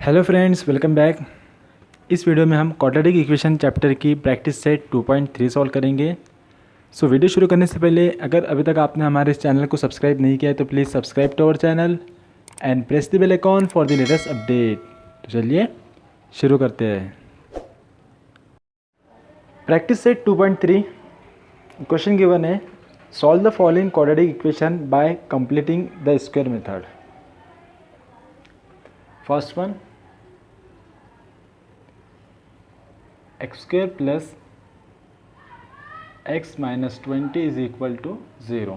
Hello friends, welcome back. इस video में हम क्वाड्रेटिक इक्वेशन चैप्टर की प्रैक्टिस सेट 2.3 सॉल्व करेंगे। वीडियो शुरू करने से पहले अगर अभी तक आपने हमारे इस चैनल को सब्सक्राइब नहीं किया है तो please subscribe to our channel and press the bell icon for the latest update. तो चलिए शुरू करते हैं। प्रैक्टिस सेट 2.3 क्वेश्चन गिवन है, solve the following quadratic equation by completing the square method. First one, x square plus x minus 20 is equal to 0।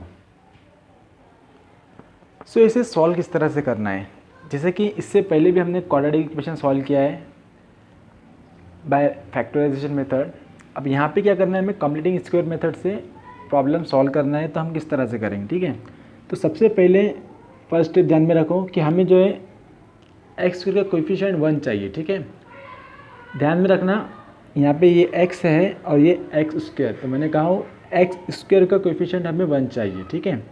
So इसे solve किस तरह से करना है, जैसे कि इससे पहले भी हमने क्वाड्रेटिक इक्वेशन सॉल्व किया है बाय फैक्टराइजेशन मेथड। अब यहाँ पे क्या करना है, हमें कंप्लीटिंग स्क्वायर मेथड से प्रॉब्लम सॉल्व करना है। तो हम किस तरह से करेंगे, ठीक है। तो सबसे पहले फर्स्ट स्टेप ध्यान में रखो कि हमें जो है एक्स स्क्वायर का कोएफिशिएंट 1 चाहिए, ठीक है। ध्यान में रखना यहाँ पे ये x है और ये एक्स स्क्वायर, तो मैंने कहा हूँ एक्स स्क्वायर का कोएफिशिएंट हमें 1 चाहिए, ठीक है।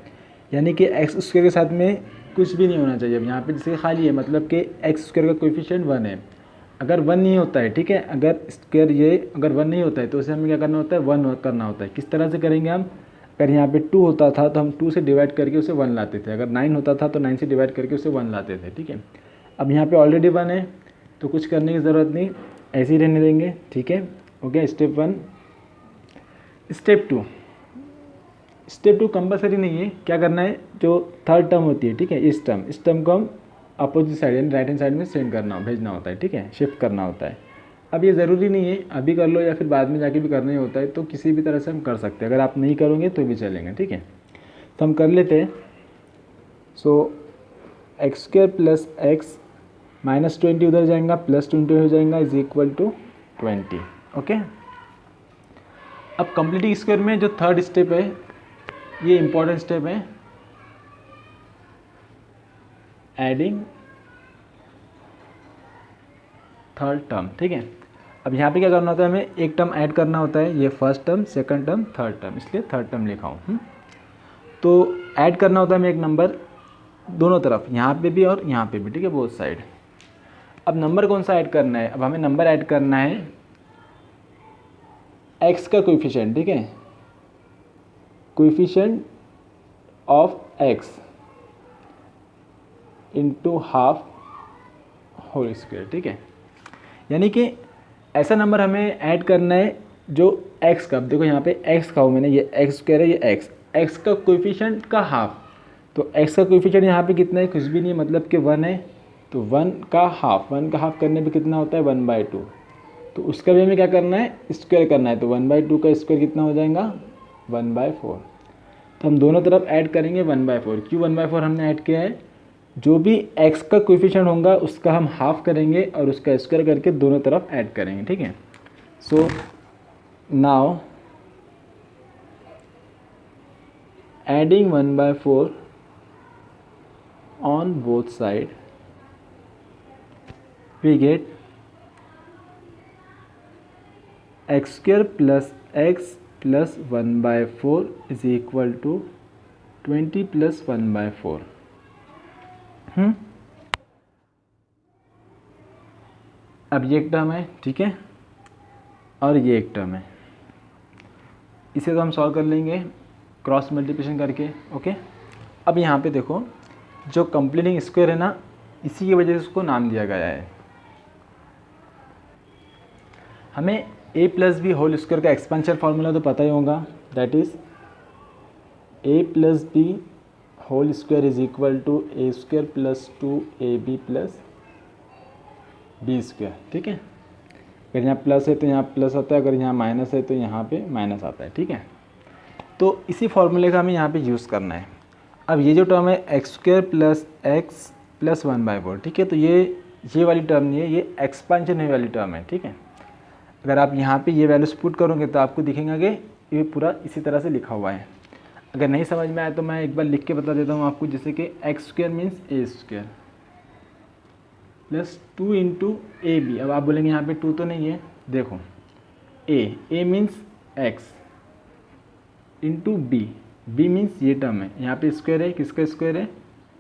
यानी कि एक्स स्क्वायर के साथ में कुछ भी नहीं होना चाहिए। अब यहाँ पे जैसे खाली है, मतलब कि एक्स स्क्वायर का कोएफिशिएंट 1 है। अगर 1 नहीं होता है, ठीक है, अगर स्क्वायर ये अगर 1 नहीं होता है तो उसे हमें क्या करना होता है, 1 करना होता है। किस तरह से करेंगे हम, अगर यहाँ पे 2 होता था तो हम 2 से डिवाइड करके उसे 1 लाते थे। अगर 9 होता था तो 9 से डिवाइड करके उसे 1 लाते थे, ठीक है। अब यहाँ पे ऑलरेडी 1 है तो कुछ करने की ज़रूरत नहीं, ऐसे ही रहने देंगे, ठीक है। Okay, step 1। Step two compulsory नहीं है। क्या करना है, जो थर्ड टर्म होती है, ठीक है, इस टर्म को हम अपोजिट साइड यानी राइट हैंड साइड में सेंड करना भेजना होता है, ठीक है, शिफ्ट करना होता है। अब ये ज़रूरी नहीं है अभी कर लो या फिर बाद में जाके भी करना ही होता है, तो किसी भी तरह से हम कर सकते हैं। अगर आप नहीं करोगे तो भी चलेंगे, ठीक है। तो हम कर लेते हैं। So x square plus x minus 20 उधर जाएगा, प्लस 20 हो जाएगा, इज इक्वल टू 20। ओके। अब कंप्लीटिंग स्क्वायर में जो थर्ड स्टेप है, ये इंपॉर्टेंट स्टेप है, एडिंग थर्ड टर्म, ठीक है। अब यहाँ पे क्या करना होता है, हमें एक टर्म ऐड करना होता है, ये first term, second term, third term, इसलिए थर्ड टर्म लिखा हूँ। तो ऐड करना होता है हमें एक नंबर दोनों तरफ, यहाँ पे भी और यहाँ पे भी, ठीक है, बोथ साइड। अब नंबर कौन सा ऐड करना है, अब हमें नंबर ऐड करना है एक्स का कोएफिशिएंट, ठीक है, coefficient of x into half whole square, ठीक है। यानी कि ऐसा नंबर हमें ऐड करना है जो एक्स का, देखो यहाँ पे एक्स का हो मैंने, ये एक्स स्क्वायर है, ये एक्स का कोएफिशिएंट का हाफ। तो एक्स का कोएफिशिएंट यहाँ पे कितना है, कुछ भी नहीं, मतलब कि 1 है। तो 1 का हाफ करने पे कितना होता है, 1/2। तो उसका भी हमें क्या करना है, स्क्वायर करना है। तो 1/2 का स्क्वायर कितना हो जाएगा, 1/4। तो हम दोनों तरफ ऐड करेंगे 1/4। क्यों 1/4 हमने ऐड किया है, जो भी x का कोएफिशिएंट होगा उसका हम हाफ करेंगे और उसका स्क्वायर करके दोनों तरफ ऐड करेंगे, ठीक है। So now adding 1/4 on both side we get x square plus x plus 1/4 is equal to 20 plus 1/4। अब ये एक टर्म है, ठीक है, और ये एक टर्म है, इसे तो हम सॉल्व कर लेंगे क्रॉस मल्टीप्लिकेशन करके। ओके। अब यहाँ पे देखो, जो कंप्लीटिंग स्क्वायर है ना, इसी की वजह से उसको नाम दिया गया है। हमें a plus B whole square का एक्सपेंशन फार्मूला तो पता ही होगा, that is a plus B whole square is equal to a square plus 2ab plus B square, ठीक है। अगर यहाँ प्लस है तो यहाँ प्लस आता है, अगर यहाँ माइनस है तो यहाँ पे माइनस आता है, ठीक है। तो इसी फॉर्मूले का हमें यहाँ पे यूज़ करना है। अब ये जो टर्म है x square plus x plus 1/4, ठीक है, तो ये वाली टर्म नहीं है, ये एक्सपेंशन हुई वाली टर्म है, ठीक है। अगर आप यहाँ पे ये वैल्यूज पुट करोगे तो आपको दिखेगा कि ये पूरा इसी तरह से लिखा हुआ है। अगर नहीं समझ में आए तो मैं एक बार लिख के बता देता हूँ आपको, जैसे कि x square means A square plus 2 into A B. अब आप बोलेंगे यहाँ पे 2 तो नहीं है, देखो a means x into b means ये टर्म है, यहाँ पे स्क्वायर है, किसका स्क्वायर है,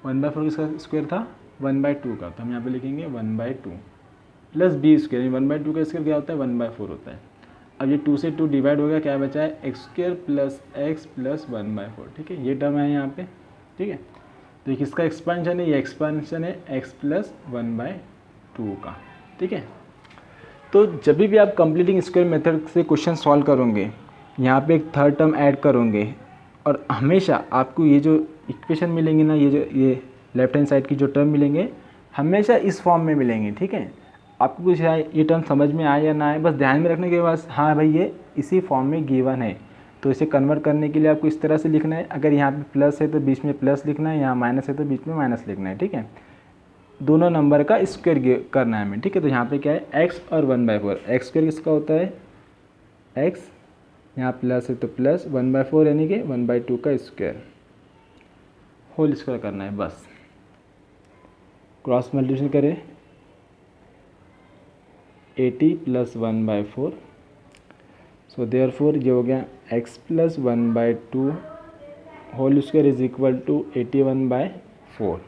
1/4 किसका स्क्वायर था, 1/2 का, तो हम यहाँ पे लिखेंगे 1/2 प्लस बी स्क्वायर, 1/2 का स्क्वायर क्या होता है 1/4 होता है। अब ये 2 से 2 डिवाइड हो गया, क्या बचा है x square plus x plus 1/4, ठीक है, ये टर्म है यहाँ पे, ठीक है। तो किसका एक्सपेंशन है, ये एक्सपेंशन है एक्स प्लस 1/2 का, ठीक है। तो जब भी आप कंप्लीटिंग स्क्वायर मेथड से क्वेश्चन सॉल्व करोगे, यहाँ पे एक थर्ड टर्म ऐड करोगे, और हमेशा आपको ये जो इक्वेशन मिलेंगे ना, ये लेफ्ट हैंड साइड की जो टर्म मिलेंगे हमेशा इस फॉर्म में मिलेंगे, ठीक है। आपको कुछ ये टर्म समझ में आए या ना आए, बस ध्यान में रखने के बाद हाँ भाई ये इसी फॉर्म में गिवन है, तो इसे कन्वर्ट करने के लिए आपको इस तरह से लिखना है। अगर यहाँ पे प्लस है तो बीच में प्लस लिखना है, यहाँ माइनस है तो बीच में माइनस लिखना है, ठीक है। दोनों नंबर का स्क्वायर करना है हमें, ठीक है। तो यहाँ पे क्या है एक्स और 1/4, एक्स स्क्वायर किसका होता है एक्स, यहाँ प्लस है तो प्लस 1/4 यानी कि 1/2 का स्क्वायर, होल स्क्वायर करना है बस। क्रॉस मल्टीप्लिकेशन करें 80 प्लस 1/4, सो देयरफॉर ये हो गया x plus 1/2 whole square is equal to 81/4।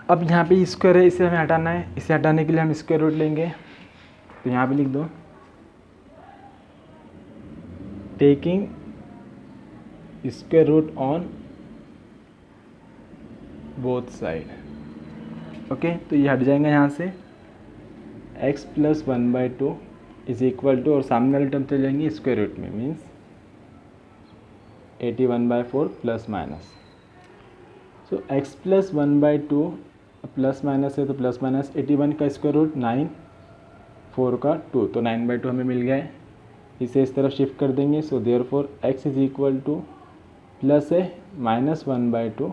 अब यहाँ पे स्क्वायर है, इसे हमें हटाना है, इसे हटाने के लिए हम स्क्वायर रूट लेंगे, तो यहाँ पे लिख दो taking square root on both side, okay. तो ये हट जाएगा यहाँ से, x plus 1/2 is equal to, और सामने वाले टर्म चले जाएंगे स्क्वायर रूट में, means 81/4 plus minus. So x plus 1/2 plus minus है तो प्लस माइनस 81 का स्क्वायर रूट 9, 4 का 2, तो 9/2 हमें मिल गया है। इसे इस तरफ शिफ्ट कर देंगे, so therefore x is equal to plus है माइनस 1/2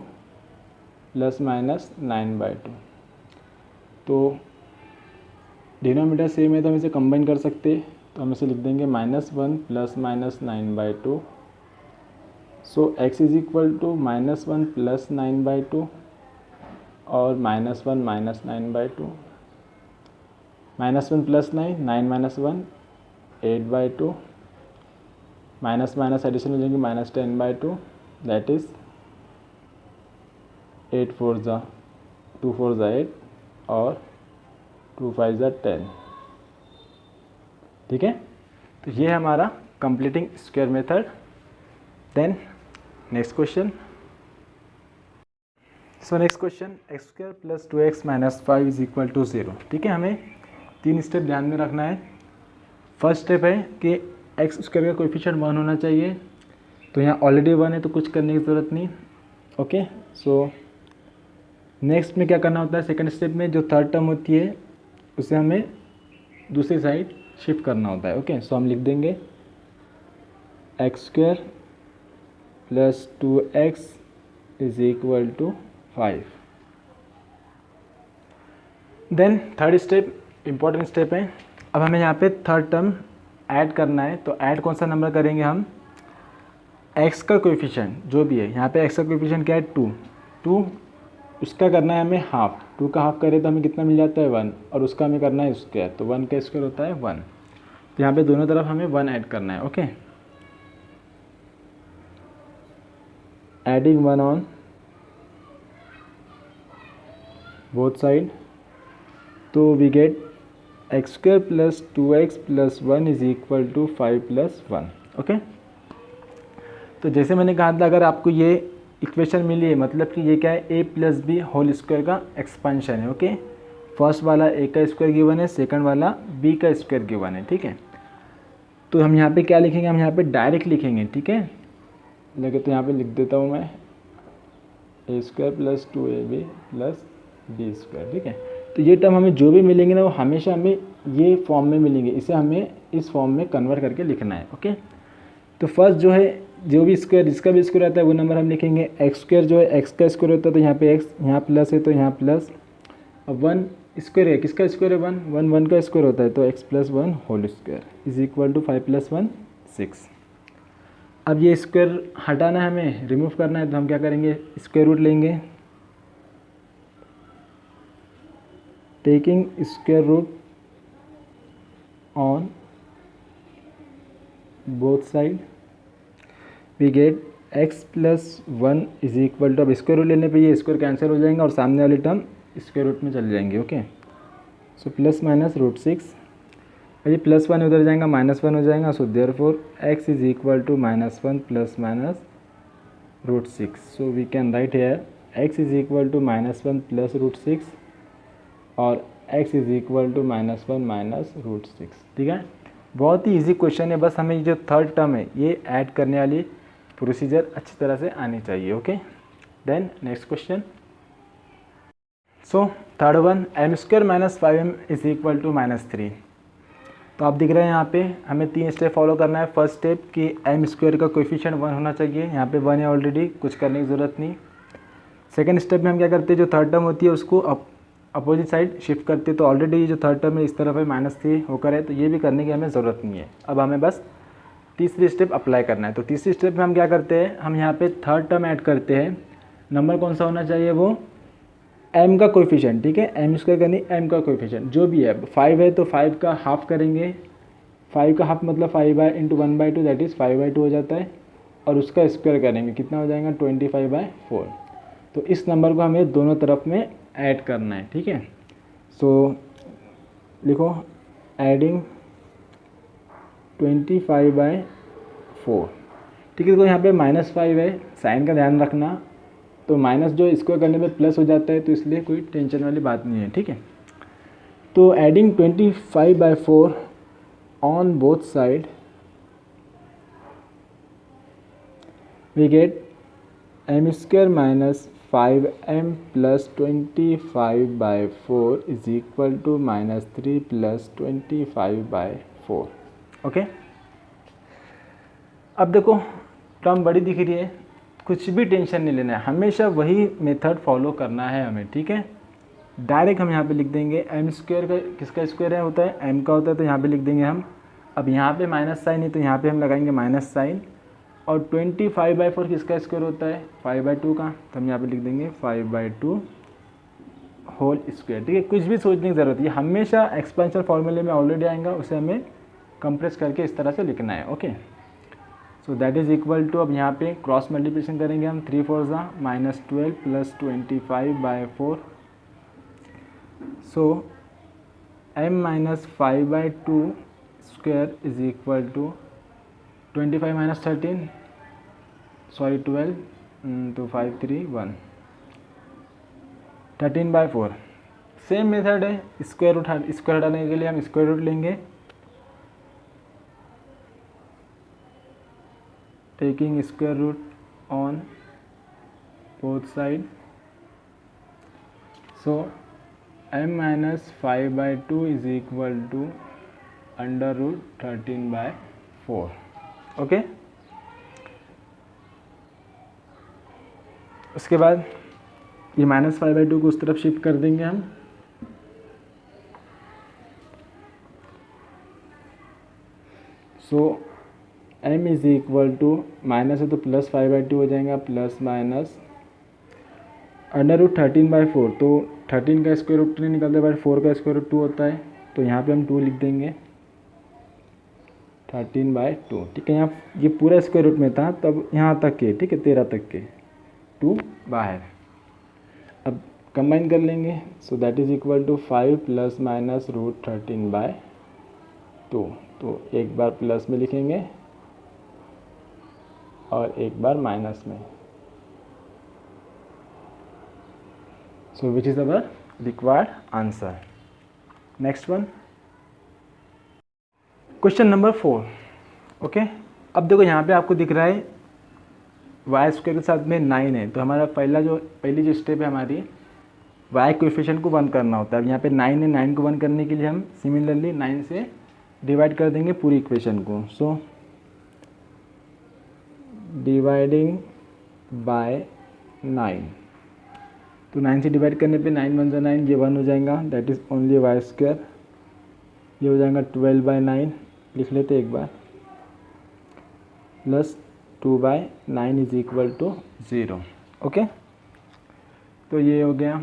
प्लस माइनस 9/2, तो डिनोमीटर सेम है तो हम इसे कंबाइन कर सकते हैं, तो हम इसे लिख देंगे -1 plus minus 9/2, so x is equal to -1 plus 9/2 और -1 minus 9/2, -1 plus 9, 9 minus 1 8/2, minus minus addition हो जाएंगे -10/2, दैट इज 8 4 ज़ा 2 4 ज़ा 8 और 2 5 ज़ा 10, ठीक है। तो ये है हमारा completing square method. Then next question, so next question x square plus 2x minus 5 is equal to 0, ठीक है। हमें 3 स्टेप ध्यान में रखना है। फर्स्ट स्टेप है कि एक्स स्क्वायर का कोएफिशिएंट 1 होना चाहिए, तो यहाँ ऑलरेडी 1 है तो कुछ करने की ज़रूरत नहीं, ओके। सो नेक्स्ट में क्या करना होता है, सेकंड स्टेप में जो थर्ड टर्म होती है उसे हमें दूसरी साइड शिफ्ट करना होता है, ओके। सो हम लिख देंगे x square plus 2x is equal to 5। Then third step important step है, अब हमें यहाँ पे थर्ड टर्म ऐड करना है, तो ऐड कौन सा नंबर करेंगे हम, x का कोएफिशिएंट जो भी है, यहाँ पे x का कोएफिशिएंट क्या है 2, उसका करना है हमें हाफ, 2 का हाफ करें तो हमें कितना मिल जाता है 1, और उसका हमें करना है स्क्वायर, तो 1 का स्क्वायर होता है 1, तो यहाँ पे दोनों तरफ हमें 1 ऐड करना है, okay. Adding 1 on both side, तो we get x square plus 2x plus 1 is equal to 5 plus 1, okay. तो जैसे मैंने कहा था, अगर आपको ये इक्वेशन मिली है मतलब कि ये क्या है a plus B whole square का एक्सपेंशन है, ओके। फर्स्ट वाला a का स्क्वायर गिवन है, सेकंड वाला b का स्क्वायर गिवन है, ठीक है। तो हम यहाँ पे क्या लिखेंगे, हम यहाँ पे डायरेक्ट लिखेंगे, ठीक है। लेकिन तो यहाँ पे लिख देता हूँ मैं a square plus 2ab plus B square, ठीक है। तो ये टर्म हमें जो भी मिलेंगे ना वो हमेशा हमें ये फॉर्म में मिलेंगे, इसे हमें इस फॉर्म में कन्वर्ट करके लिखना है, ओके। तो फर्स्ट जो है जो भी स्क्वायर जिसका भी स्क्वायर आता है वो नंबर हम लिखेंगे। एक्स स्क्वायर जो है एक्स का स्क्वायर होता है तो यहाँ पे एक्स, यहाँ प्लस है तो यहाँ प्लस, अब 1 स्क्वायर है, किसका स्क्वायर है 1, 1 का स्क्वायर होता है तो x plus 1 whole square is equal to 5 plus 1 6। अब ये स्क्वायर हटाना है हमें, रिमूव करना है, तो हम क्या करेंगे स्क्वायर रूट लेंगे, taking square root on both side we get x plus one is equal to, अब स्क्वायर रूट लेने पे ये स्क्वायर कैंसिल हो जाएंगे और सामने वाली टर्म स्क्वायर रूट में चले जाएंगे। Okay, so plus minus root six, ये प्लस वन उधर जाएगा माइनस वन हो जाएगा। So therefore x is equal to minus one plus minus root six. So we can write here x is equal to minus one plus root six और x is equal to minus one minus root six. ठीक है, बहुत ही easy question है, बस हमें जो third term है ये ऐड करने वाली प्रोसीजर अच्छी तरह से आनी चाहिए। Okay, then next question. So third one, M square minus five M is equal to minus three. तो आप दिख रहे हैं यहाँ पे हमें 3 स्टेप फॉलो करना है। फर्स्ट स्टेप कि एम स्क्वायर का कोएफिशिएंट 1 होना चाहिए, यहाँ पे 1 है ऑलरेडी, कुछ करने की ज़रूरत नहीं। सेकंड स्टेप में हम क्या करते हैं, जो थर्ड टर्म होती है उसको अपोजिट साइड शिफ्ट करते हैं। तो ऑलरेडी ये जो थर्ड टर्म है इस तरफ है -3 होकर है, तो ये भी करने की हमें ज़रूरत नहीं है। अब हमें बस तीसरी स्टेप अप्लाई करना है। तो तीसरी स्टेप में हम क्या करते हैं, हम यहाँ पे थर्ड टर्म ऐड करते हैं। नंबर कौन सा होना चाहिए, वो m का कोएफिशिएंट। ठीक है, एम स्क्वायर करनी m का कोएफिशिएंट जो भी है। 5 है तो 5 का हाफ करेंगे, 5 का हाफ मतलब 5/1/2 दैट इज़ 5/2 हो जाता है। और उसका स्क्वायर करेंगे, कितना हो जाएगा 25/4। तो इस नंबर को हमें दोनों तरफ में ऐड करना है। ठीक है, सो लिखो एडिंग 25/4। ठीक है, तो यहाँ पे -5 है, साइन का ध्यान रखना। तो माइनस जो स्क्वायर करने पे प्लस हो जाता है, तो इसलिए कोई टेंशन वाली बात नहीं है। ठीक है, तो adding 25/4 on both side we get m square minus 5m plus 25/4 is equal to -3 plus 25/4। Okay, अब देखो टर्म बड़ी दिख रही है, कुछ भी टेंशन नहीं लेना है, हमेशा वही मेथड फॉलो करना है हमें। ठीक है, डायरेक्ट हम यहाँ पे लिख देंगे एम स्क्वायर का किसका स्क्वायर है होता है, एम का होता है, तो यहाँ पे लिख देंगे हम। अब यहाँ पे माइनस साइन है तो यहाँ पे हम लगाएंगे माइनस साइन। और 25/4 किसका स्क्वायर होता है, 5/2 का, तो हम यहाँ पे लिख देंगे 5/2 होल स्क्वायर। ठीक है, कुछ भी सोचने की ज़रूरत है, हमेशा एक्सपेंशन फॉर्मूले में ऑलरेडी आएगा, उसे हमें कंप्रेस करके इस तरह से लिखना है। Okay, so that is equal to, अब यहाँ पे क्रॉस मल्टीप्लिकेशन करेंगे हम, 3 4 -12 plus 25/4। So m minus 5/2 square is equal to 25 minus 13 sorry 12 तो 5 3 1 13/4। सेम मेथड है, स्क्वायर हटाने के लिए हम स्क्वायर रूट लेंगे, taking square root on both side. So m minus 5/2 is equal to √13/4। Okay, उसके बाद ये -5/2 को उस तरफ शिफ्ट कर देंगे हम। So m is equal to, minus है तो प्लस 5/2 हो जाएगा, प्लस माइनस √13/4। तो 13 का स्क्वायर रूट नहीं निकलता, बट 4 का स्क्वायर रूट 2 होता है, तो यहाँ पे हम 2 लिख देंगे, 13/2। ठीक है, यहाँ ये पूरा स्क्वायर रूट में था, तब यहाँ तक के, ठीक है 13 तक के, 2 बाहर। अब कंबाइन कर लेंगे, so that is equal to 5 plus minus √13/2। तो एक बार प्लस में लिखेंगे और एक बार माइनस में। So which is our required answer. Next one, question number 4। Okay, अब देखो यहाँ पे आपको दिख रहा है वाई स्क्वायर के साथ में 9 है, तो हमारा पहली जो स्टेप है हमारी, वाई कोएफिशिएंट को 1 करना होता है। अब यहाँ पे 9 है, 9 को 1 करने के लिए हम सिमिलरली 9 से डिवाइड कर देंगे पूरी इक्वेशन को। सो डिवाइडिंग बाय 9, तो 9 से डिवाइड करने पे 9 1 9, ये 1 हो जाएगा, that is only y square. ये हो जाएगा 12/9, लिख लेते एक बार, plus 2/9 is equal to 0। Okay, तो ये हो गया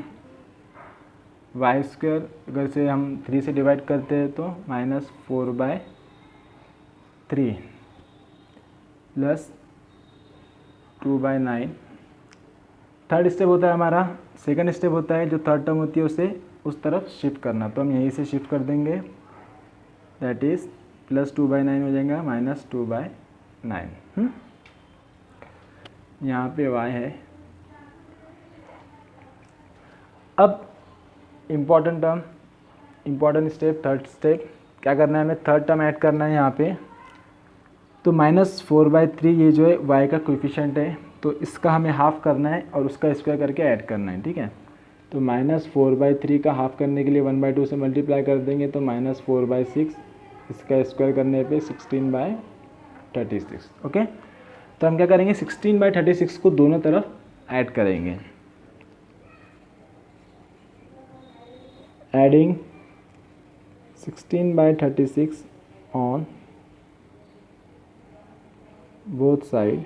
वाई स्क्वायर। अगर से हम 3 से डिवाइड करते हैं तो -4/3 प्लस 2/9। थर्ड स्टेप होता है हमारा, सेकंड स्टेप होता है जो थर्ड टर्म होती है उसे उस तरफ शिफ्ट करना, तो हम यहीं से शिफ्ट कर देंगे, दैट इज़ +2/9 हो जाएगा -2/9। यहाँ पे y है। अब important term, important step, third step क्या करना है, हमें थर्ड टर्म ऐड करना है यहाँ पे। तो -4/3 ये जो है y का कोएफिशिएंट है, तो इसका हमें हाफ करना है और उसका स्क्वायर करके ऐड करना है, ठीक है। तो -4/3 का हाफ करने के लिए 1/2 से मल्टीप्लाई कर देंगे, तो -4/6, इसका स्क्वायर करने पे 16/36। ओके, तो हम क्या करेंगे, 16/36 को दोनों तरफ ऐड करेंगे। Adding 16/36 on both side,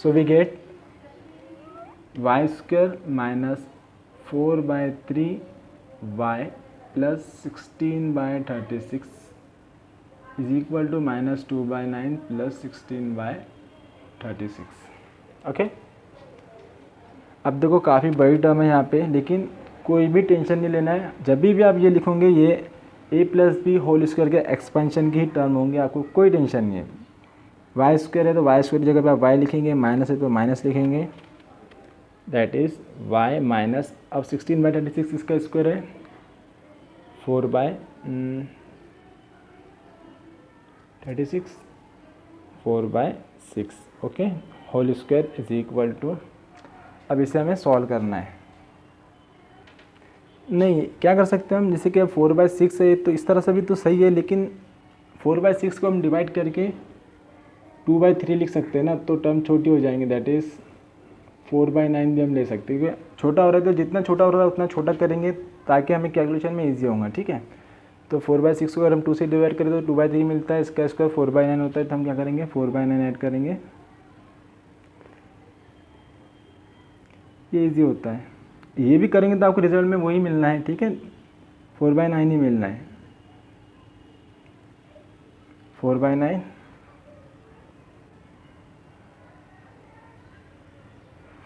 so we get y square -4/3y plus 16/36 is equal to -2/9 plus 16/36। Okay, अब देखो काफ़ी बड़ी टर्म है यहाँ पे, लेकिन कोई भी टेंशन नहीं लेना है। जब भी आप ये लिखोगे ये a+b होल स्क्वायर के एक्सपेंशन की ही टर्म होंगे, आपको कोई टेंशन नहीं है। वाई स्क्वायर है तो वाई स्क्वायर की जगह पे आप वाई लिखेंगे, माइनस है तो माइनस लिखेंगे, दैट इज़ वाई माइनस, अब 16/36 इसका स्क्वायर है 4/36, 4/6। Okay, whole square is equal to, अब इसे हमें सॉल्व करना है। नहीं, क्या कर सकते हैं हम, जैसे कि 4/6 है तो इस तरह से भी तो सही है, लेकिन 4/6 को हम डिवाइड करके 2/3 लिख सकते हैं ना, तो टर्म छोटी हो जाएंगे, दैट इज़ 4/9 भी हम ले सकते हैं, क्योंकि छोटा हो रहा है तो जितना छोटा हो रहा है उतना छोटा करेंगे ताकि हमें कैलकुलेशन में ईजी होगा, ठीक है। तो 4/6 को अगर हम 2 से डिवाइड करें तो 2/3 मिलता है, इसका स्क्वायर 4/9 होता है, तो हम क्या करेंगे 4/9 ऐड करेंगे, ये ईजी होता है। ये भी करेंगे तो आपको रिजल्ट में वही मिलना है, ठीक है, 4/9 ही मिलना है, 4/9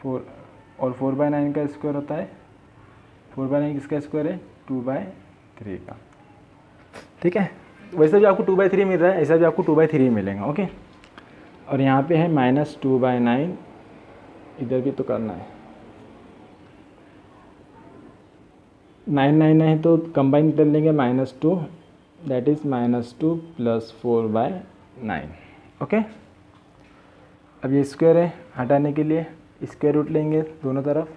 4, और 4/9 का स्क्वायर होता है, 4/9 किसका स्क्वायर है 2/3 का, ठीक है। वैसे भी आपको 2/3 मिल रहा है, ऐसा भी आपको 2/3 मिलेगा। ओके, और यहाँ पे है -2/9, इधर भी तो करना है, 9 है तो कंबाइन कर लेंगे -2, दैट इज़ -2 + 4/9। ओके, अब ये स्क्वायर है, हटाने के लिए स्क्वायर रूट लेंगे दोनों तरफ,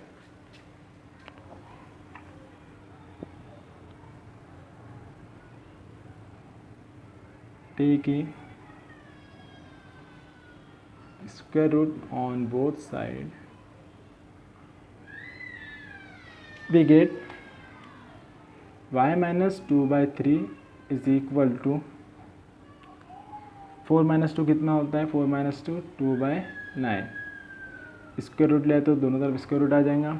taking square root on both sides, we get y minus 2/3 is equal to 4 - 2 कितना होता है, 4 - 2 2/9, स्क्वायर रूट ले तो दोनों तरफ स्क्वायर रूट आ जाएगा।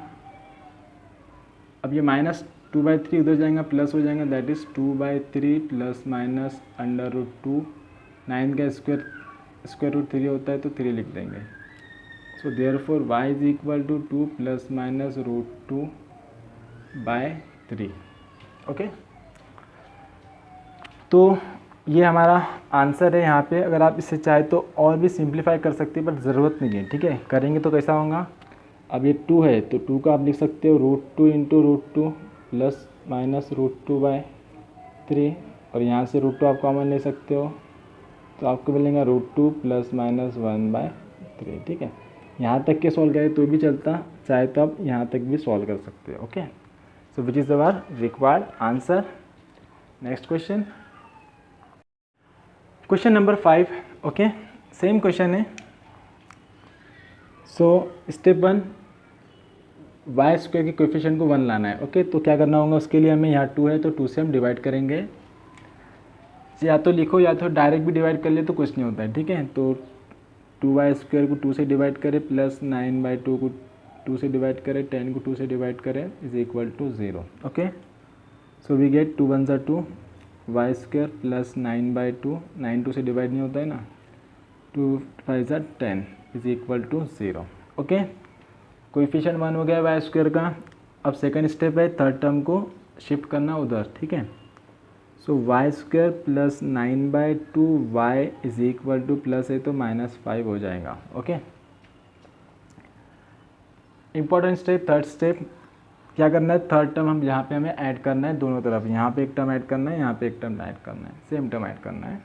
अब ये -2/3 उधर जाएगा, प्लस हो जाएगा, दैट इज़ 2/3 + -√2, 9 का स्क्वायर रूट 3 होता है तो 3 लिख देंगे। So therefore y is equal to 2 + -√2/3। Okay, तो ये हमारा आंसर है यहाँ पे। अगर आप इससे चाहे तो और भी सिंप्लीफाई कर सकते हैं, बट ज़रूरत नहीं है, ठीक है। करेंगे तो कैसा होगा, अब ये 2 है तो 2 का आप लिख सकते हो √2 × √2 + -√2/3, और यहाँ से √2 आप कॉमन ले सकते हो तो आपको मिलेगा √2 + -1/3, ठीक है। यहाँ तक के सॉल्व करें तो भी चलता, चाहे तो आप यहाँ तक भी सॉल्व कर सकते हो। Okay, so which is our required answer. Next question, question number 5। Okay, same question है। सो स्टेप 1, वाई स्क्वायर के कोएफिशिएंट को 1 लाना है। ओके, तो क्या करना होगा, उसके लिए हमें यहाँ 2 है तो 2 से हम डिवाइड करेंगे, या तो लिखो या तो डायरेक्ट भी डिवाइड कर ले तो कुछ नहीं होता है, ठीक है। तो 2y² को 2 से डिवाइड करें, प्लस 9/2 को 2 से डिवाइड करें, 10 को 2 से डिवाइड करें, is equal to 0। Okay, so we get 2 × 2 y² + 9/2, 9 2 से डिवाइड नहीं होता है ना, 2 5 10, is equal to 0। Okay, coefficient 1 हो गया वाई स्क्वायर का। अब सेकंड स्टेप है थर्ड टर्म को शिफ्ट करना उधर, ठीक है। So y square plus 9/2 y is equal to plus है तो -5 हो जाएगा। Okay, important step third step क्या करना है, थर्ड टर्म हम यहाँ पे हमें ऐड करना है दोनों तरफ, यहाँ पे एक टर्म ऐड करना है, यहाँ पे एक टर्म ऐड करना है, सेम टर्म ऐड करना है।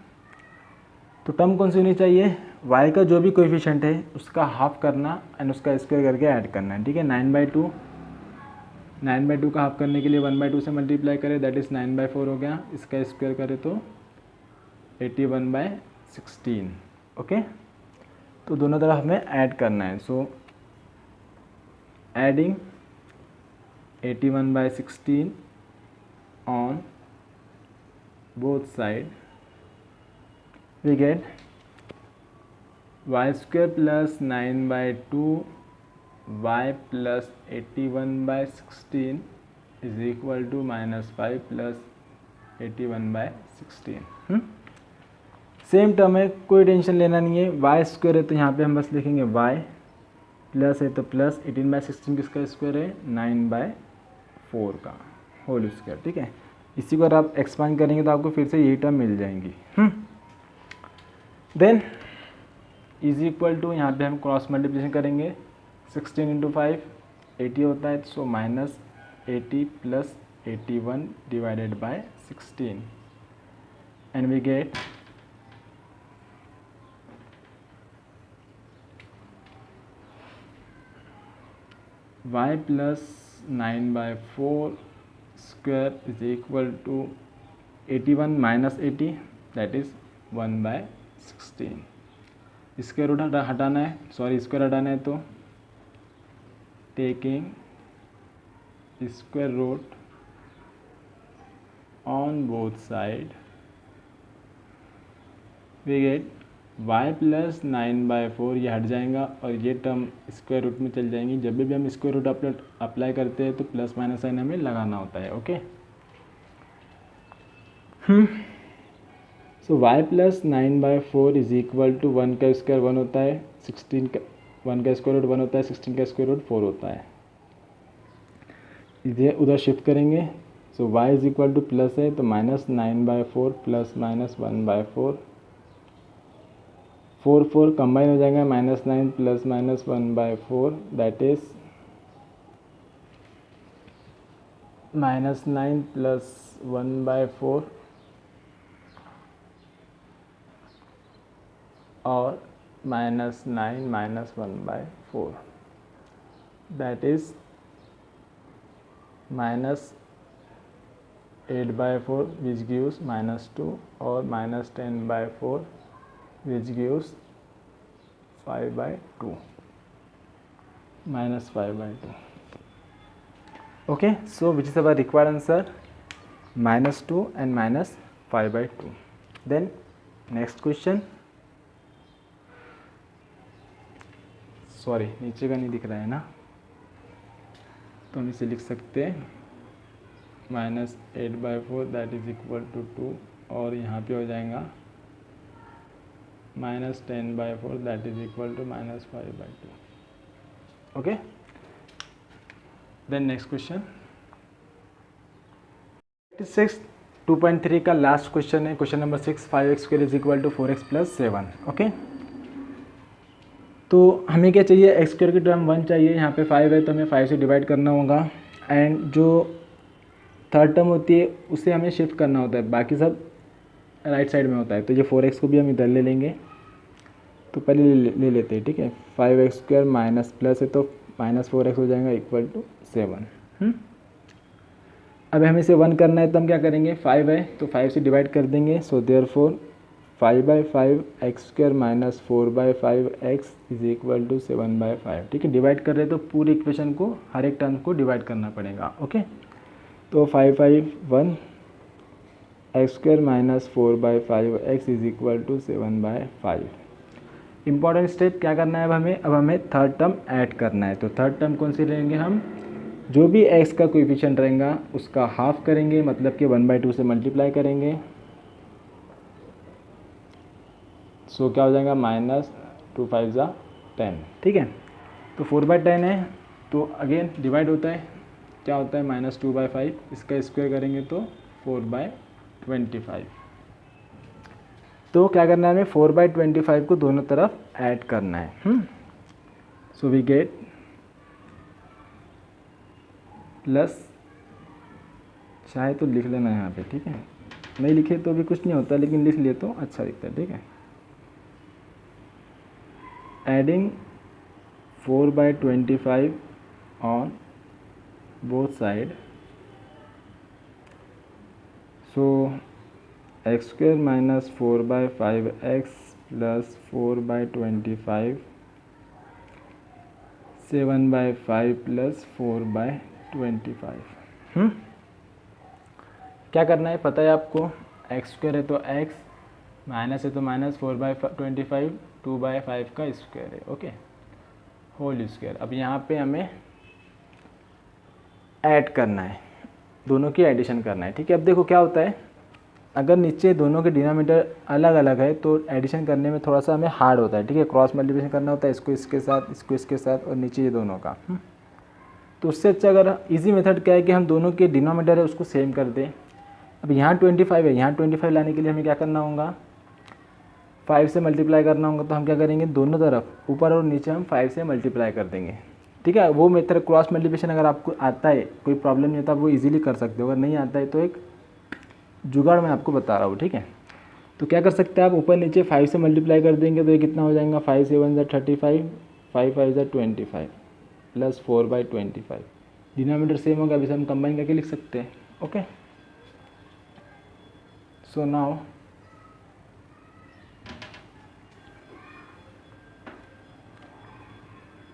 तो टर्म कौन सी होनी चाहिए, y का जो भी कोएफिशिएंट है उसका हाफ करना एंड उसका स्क्वायर करके ऐड करना है, ठीक है। 9/2 का हाफ करने के लिए 1/2 से मल्टीप्लाई करें, दैट इज़ 9/4 हो गया। इसका स्क्वायर करें तो 81/16। ओके, तो दोनों तरफ हमें ऐड करना है। So adding 81/16 on both side, we get y square plus 9/2 y plus 81/16 is equal to -5 plus 81/16। Same term है, कोई टेंशन लेना नहीं है। y स्क्वायर है तो यहाँ पे हम बस लिखेंगे y, प्लस है तो प्लस 18/16 किसका स्क्वायर है, 9/4 का होल स्क्वायर, ठीक है। इसी को अगर आप एक्सपांड करेंगे तो आपको फिर से यही टर्म मिल जाएंगी। देन इज इक्वल टू, यहाँ पे हम क्रॉस मल्टीप्लिकेशन करेंगे, 16 × 5 80 होता है, so -80 plus 81 divided by 16 and we get y plus 9/4 square is equal to 81 minus 80, that is 1/16। Square root हटाना है, सॉरी स्क्वायर हटाना है तो taking square root on both side we get y plus 9/4, ये हट जाएगा और ये टर्म स्क्वायर रूट में चल जाएंगी। जब भी हम स्क्वायर रूट अप्लाई करते हैं तो प्लस माइनस साइन हमें लगाना होता है। Okay, so y plus 9/4 is equal to 1 का स्क्वायर 1 होता है, 16 का 1 का स्क्वायर रूट 1 होता है, 16 का स्क्वायर रूट 4 होता है। इसे उधर शिफ्ट करेंगे, सो y is equal to plus है तो -9/4 प्लस -1/4, 4 कंबाइन हो जाएगा, -9 प्लस -1/4 दैट इज -9 प्लस 1/4 और -9 minus 1/4 that is -8/4 which gives -2 और -10/4 which gives 5/2 -5/2। okay, so which is our required answer, -2 and -5/2। then next question, sorry नीचे का नहीं दिख रहा है ना, तो हम इसे लिख सकते हैं -8/4 दैट इज इक्वल टू 2 और यहाँ पे हो जाएगा -10/4 that is equal to -5/2। Okay, then next question 6 2.3 का लास्ट क्वेश्चन है, question number 6, 5x² is equal to 4x + 7। ओके, तो हमें क्या चाहिए, x² की टर्म 1 चाहिए, यहाँ पे 5 है तो हमें 5 से डिवाइड करना होगा एंड जो थर्ड टर्म होती है उसे हमें शिफ्ट करना होता है, बाकी सब राइट साइड में होता है। तो ये 4x को भी हम इधर ले लेंगे, तो पहले ले लेते हैं, ठीक है। 5x² माइनस प्लस है तो -4x हो जाएगा इक्वल टू 7। अब हमें इसे 1 करना है तो हम क्या करेंगे, 5 है तो 5 से डिवाइड कर देंगे, so therefore 5/5 x² minus 4/5x is equal to 7/5। ठीक है, डिवाइड कर रहे हैं तो पूरी इक्वेशन को, हर एक टर्म को डिवाइड करना पड़ेगा। ओके, तो 5/1 x² minus 4/5x is equal to 7/5। Important step क्या करना है अब हमें थर्ड टर्म ऐड करना है। तो थर्ड टर्म कौन सी लेंगे हम, जो भी x का कोएफिशिएंट रहेगा उसका हाफ करेंगे, मतलब कि 1/2 से मल्टीप्लाई करेंगे। सो क्या हो जाएगा, -2 × 5 = 10, ठीक है। तो 4/10 है तो अगेन डिवाइड होता है, क्या होता है -2/5, इसका स्क्वायर करेंगे तो 4/25। तो क्या करना है हमें 4/25 को दोनों तरफ ऐड करना है। सो वी गेट प्लस, चाहे तो लिख लेना यहाँ पे, ठीक है, नहीं लिखे तो भी कुछ नहीं होता, लेकिन लिख लिए तो अच्छा दिखता है, ठीक है। Adding 4/25 on both side, so x² - 4/5x plus 4/25 7/5 plus 4/25। क्या करना है पता है आपको, x² है तो x, माइनस है तो माइनस, 4/25 2/5 का स्क्वायर है, ओके, होल स्क्वायर। अब यहाँ पे हमें ऐड करना है, दोनों की एडिशन करना है, ठीक है। अब देखो क्या होता है, अगर नीचे दोनों के डिनोमिनेटर अलग अलग है तो एडिशन करने में थोड़ा सा हमें हार्ड होता है, ठीक है। क्रॉस मल्टीप्लिकेशन करना होता है, इसको इसके साथ, इसको इसके साथ, और नीचे ये दोनों का। तो उससे अच्छा अगर इजी मेथड क्या है कि हम दोनों के डिनोमिनेटर है उसको सेम कर दें। अब यहाँ 25 है, यहाँ 25 लाने के लिए हमें क्या करना होगा, 5 से मल्टीप्लाई करना होगा। तो हम क्या करेंगे, दोनों तरफ ऊपर और नीचे हम 5 से मल्टीप्लाई कर देंगे, ठीक है। वो मेथड क्रॉस मल्टीप्लिकेशन अगर आपको आता है, कोई प्रॉब्लम नहीं होता, वो इजीली कर सकते हो। अगर नहीं आता है तो एक जुगाड़ मैं आपको बता रहा हूँ, ठीक है। तो क्या कर सकते हैं आप, ऊपर नीचे 5 से मल्टीप्लाई कर देंगे तो ये कितना हो जाएगा, 5 × 7 = 35, 5 × 5 = 25 प्लस 4/25। डिनोमिनेटर सेम होगा, अभी से हम कंबाइन करके लिख सकते हैं, okay. So now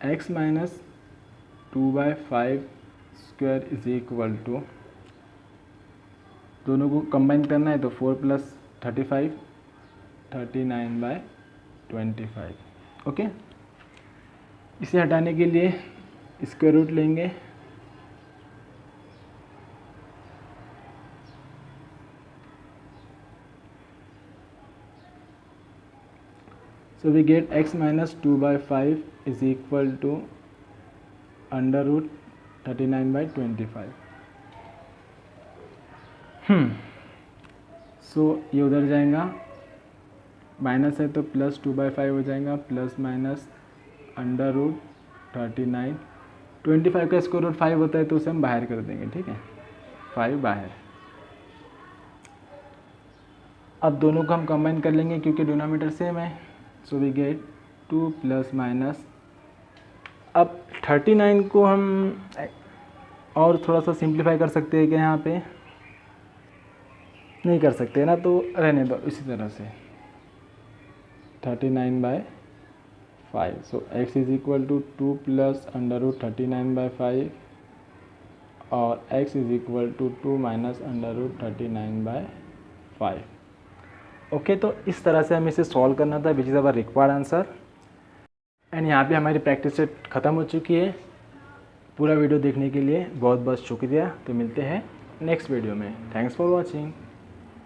x - 2/5 square is equal to, दोनों को कंबाइन करना है तो 4 + 35 39/25, ओके। इसे हटाने के लिए स्क्वायर रूट लेंगे, so we get x - 2/5 is equal to √39/25। सो ये उधर जाएगा, माइनस है तो प्लस 2/5 हो जाएगा, प्लस माइनस √39। 25 का स्क्वायर रूट 5 होता है तो उसे हम बाहर कर देंगे, ठीक है, 5 बाहर। अब दोनों को हम कंबाइन कर लेंगे क्योंकि डिनोमिनेटर सेम है, so we get 2 plus minus. अब 39 को हम और थोड़ा सा सिंप्लीफाई कर सकते हैं, कि यहाँ पे नहीं कर सकते ना, तो रहने दो इसी तरह से 39/5। So x is equal to 2 plus √39/5 और x is equal to 2 minus √39/5, okay. तो इस तरह से हमें इसे सॉल्व करना था, which is our required answer. And यहाँ पे हमारी प्रैक्टिस सेट ख़त्म हो चुकी है। पूरा वीडियो देखने के लिए बहुत बहुत शुक्रिया। तो मिलते हैं नेक्स्ट वीडियो में। Thanks for watching.